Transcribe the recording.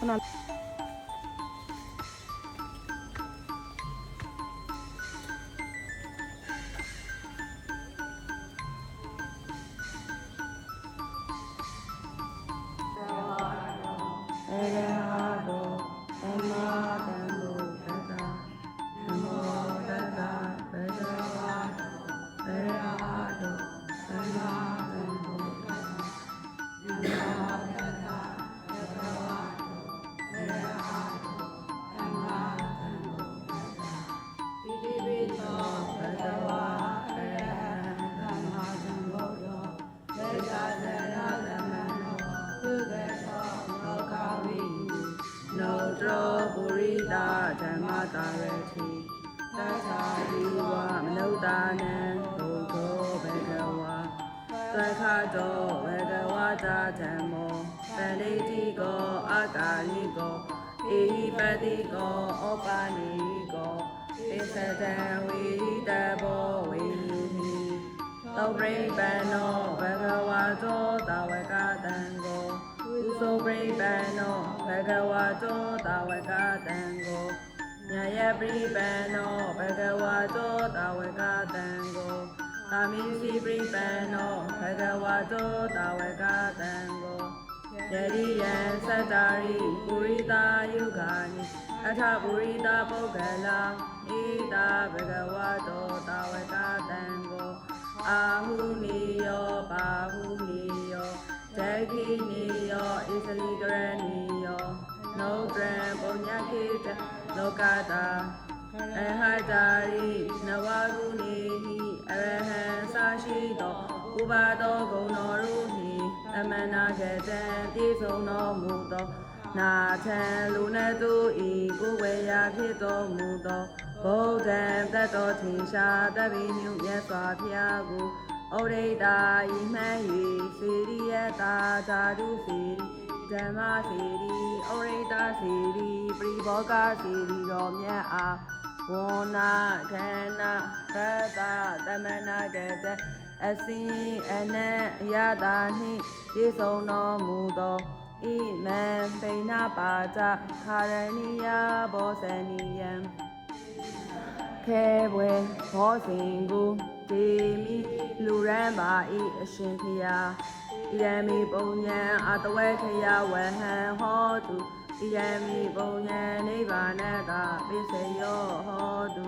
နပုရိသဓမ္မတာရတိသစ္စာဒီဝမနုဿာနံဘုဒ္ဓောဘဂဝါသက္ခတောဘဂဝါတာဓမ္မောသန္တိတိကောအာကာလိကောဧဟိပတိကောဩပါနိကောပိစတံဝိဟိတဘောဝိဟိသောပရိပန္နောဘဂဝါတောတာဝကတံကိုဥသောပရိပန္နောဘဂဝါတောတာဝကတံကိုညာယပရိပန္နောဘဂဝါတောတာဝကတံကိုသာမိစီပရိပန္နောဘဂဝါတောတာဝကတံကိုယရိယံသတ္တာရိပုရိတာယုဂာနိအထပုရိတာပုဂ္ဂလာဣတာဘဂဝါတောတာဝကတံကိုအာဟုနိယောပါဟုနိယောဒိဋ္ဌိနိယောဣသလိကရဏိယောနုတံပုညခေတလောကတာအဟတာရိနဝရုနေဟိအရဟံသာရှိသောဥပါသောဂုဏတော်တို့နှင့်အမနာကတံပြည့်စုံတော်မူသောနာထံလူနတ်တို့ဤကိုယ်ဝေရာဖြစ်တော်မူသောဗုဒ္ဓံတတ်တော်ထင်ရှားတပိညုမြတ်စွာဘုရားကိုဩရိတာဤမှန်၍စေရိယတာဓာတုစေရိဓမ္မစေရိဩရိတာစေရိပရိဘောဂစေရိတော်မြတ်အားဝဏ္ဏခန္ဓာသတ္တသမဏကတအစဉ်အနံအယတာနှင့်ပြည့်စုံတော်မူသောဣမံပိဏပါဒခာရဏိယဘောဇနိယံခဲဘွယ်ဘောဇင်ကိုဒေမိလူရန်ပါဤအရှင်ဖျားဣရမိပုံညံအတဝဲခယဝဟံဟောတုဣရမိပုံညံနိဗ္ဗာနတပိစယောဟောတု